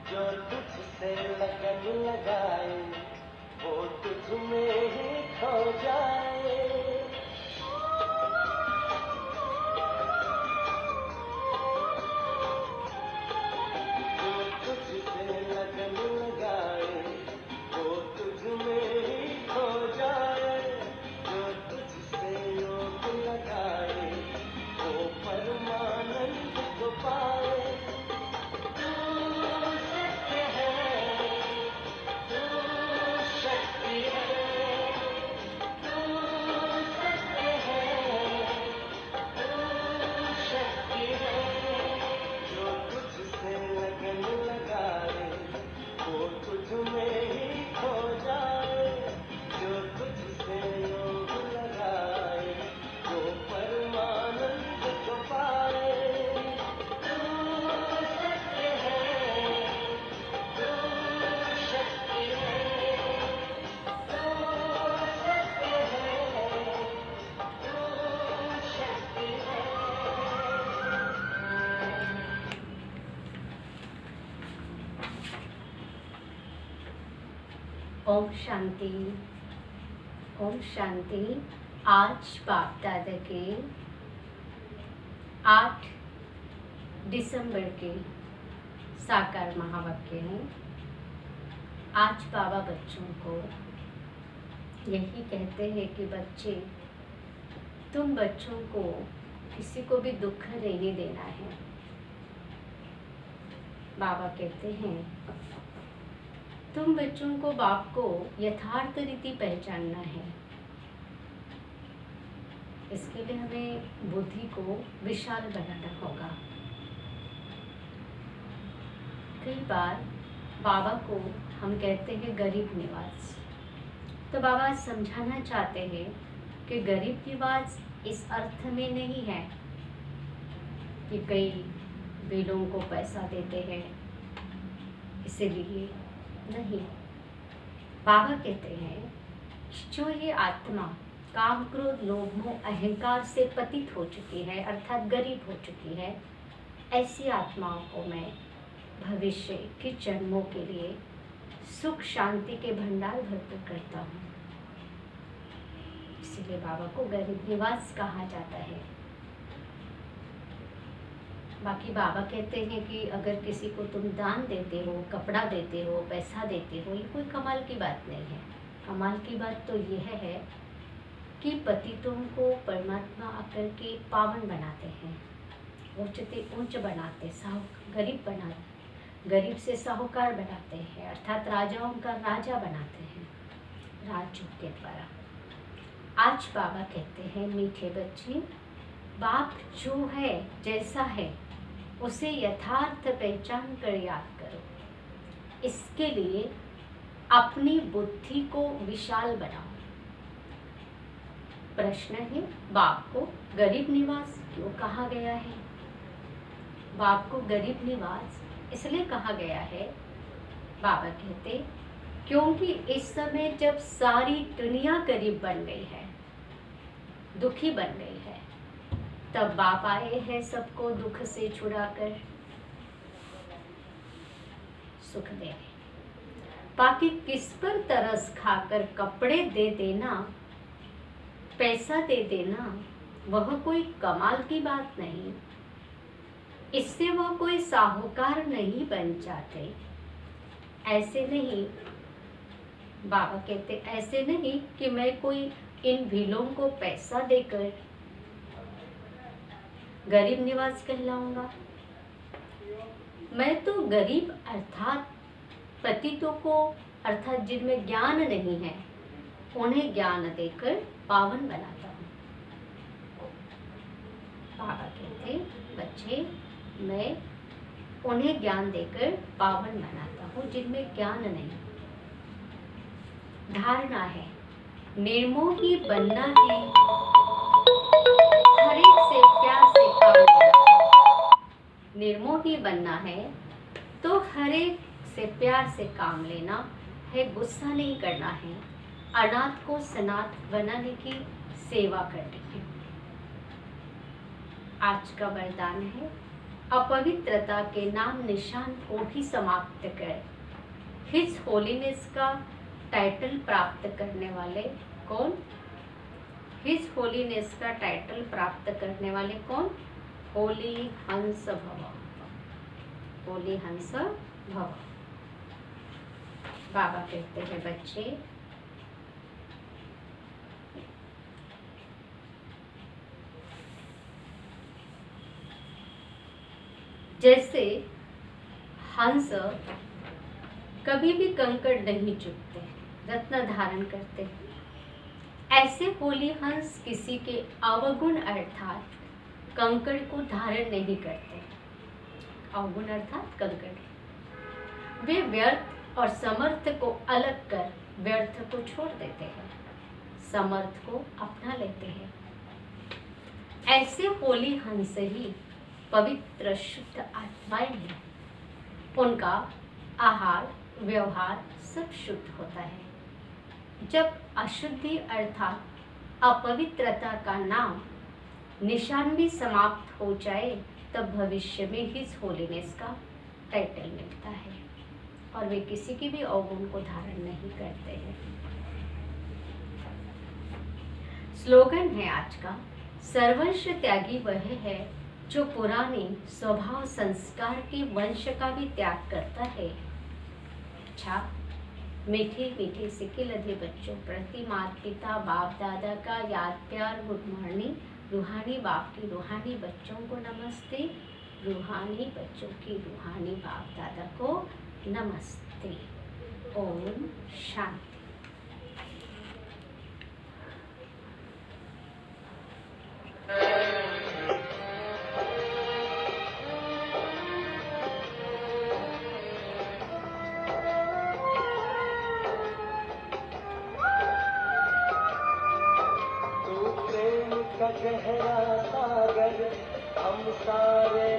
जो तुझसे लगन लगाए वो तुझ में ही खो जाए। जो तुझसे लगन लगाए वो तुझ में ही खो जाए। जो तुझसे योग लगाए वो परमानंद को पाए। ओम शांति। ओम शांति। आज बाप दादा के 8 दिसंबर के साकार महावाक्य हैं। आज बाबा बच्चों को यही कहते हैं कि बच्चे, तुम बच्चों को किसी को भी दुख नहीं देना है। बाबा कहते हैं तुम बच्चों को बाप को यथार्थ रीति पहचानना है। इसके लिए हमें बुद्धि को विशाल बनाना होगा। कई बार बाबा को हम कहते हैं गरीब निवास, तो बाबा समझाना चाहते हैं कि गरीब निवास इस अर्थ में नहीं है कि कई बिलों को पैसा देते हैं, इसीलिए नहीं। बाबा कहते हैं जो ये आत्मा काम क्रोध लोभ मोह अहंकार से पतित हो चुकी है, अर्थात गरीब हो चुकी है, ऐसी आत्माओं को मैं भविष्य के जन्मों के लिए सुख शांति के भंडार भरपूर करता हूँ। इसीलिए बाबा को गरीब निवास कहा जाता है। बाकी बाबा कहते हैं कि अगर किसी को तुम दान देते हो, कपड़ा देते हो, पैसा देते हो, ये कोई कमाल की बात नहीं है। कमाल की बात तो यह है कि पतितों को परमात्मा आकर के पावन बनाते हैं, ऊंच बनाते, गरीब से साहूकार बनाते हैं, अर्थात राजाओं का राजा बनाते हैं राजयोग के द्वारा। आज बाबा कहते हैं मीठे बच्चे, बाप जो है जैसा है उसे यथार्थ पहचान कर याद करो। इसके लिए अपनी बुद्धि को विशाल बनाओ। प्रश्न है, बाप को गरीब निवास क्यों कहा गया है? बाप को गरीब निवास इसलिए कहा गया है, बाबा कहते क्योंकि इस समय जब सारी दुनिया गरीब बन गई है, दुखी बन गई है, तब बाप आए हैं सबको दुख से छुड़ाकर सुख देने। बाकी किस पर तरस खाकर कपड़े दे देना, पैसा दे देना, वह कोई कमाल की बात नहीं। इससे वह कोई साहूकार नहीं बन जाते। ऐसे नहीं, बाबा कहते ऐसे नहीं कि मैं कोई इन भीलों को पैसा देकर गरीब निवास कहलाऊंगा। मैं तो गरीब अर्थात पतितों को, अर्थात जिनमें ज्ञान नहीं है, उन्हें ज्ञान देकर पावन बनाता हूँ। बाबा कहते बच्चे, मैं उन्हें ज्ञान देकर पावन बनाता हूँ जिनमें ज्ञान नहीं। धारणा है निर्मोही बनना है, हर एक से प्यार से काम लेना। निर्मोही बनना है तो हर एक से प्यार से काम लेना है, गुस्सा नहीं करना है, अनाथ को सनाथ बनाने की सेवा करनी है। आज का वरदान है अपवित्रता के नाम निशान को भी समाप्त कर हिज होलीनेस का टाइटल प्राप्त करने वाले कौन? हिज होलीनेस का टाइटल प्राप्त करने वाले कौन? होली हंस भव, होली हंस भव। बाबा कहते हैं बच्चे, जैसे हंस कभी भी कंकड़ नहीं चुगते, रत्न धारण करते हैं, ऐसे होली हंस किसी के अवगुण अर्थात कंकड़ को धारण नहीं करते। अवगुण अर्थात कंकड़, वे व्यर्थ और समर्थ को अलग कर व्यर्थ को छोड़ देते हैं, समर्थ को अपना लेते हैं। ऐसे होली हंस ही पवित्र शुद्ध आत्माएं हैं। उनका आहार व्यवहार सब शुद्ध होता है। जब अशुद्धि अर्थात अपवित्रता का नाम निशान भी समाप्त हो जाए तब भविष्य में हिज होलीनेस का टाइटल मिलता है और वे किसी की भी अवगुण को धारण नहीं करते हैं। स्लोगन है आज का, सर्वंश त्यागी वह है जो पुराने स्वभाव संस्कार के वंश का भी त्याग करता है। अच्छा, मीठे मीठे सिक्के लदे बच्चों प्रति माता पिता बाप दादा का याद प्यार गुड मॉर्निंग। रूहानी बाप की रूहानी बच्चों को नमस्ते, रूहानी बच्चों की रूहानी बाप दादा को नमस्ते। ओम शांति। गहरा सागर हम सारे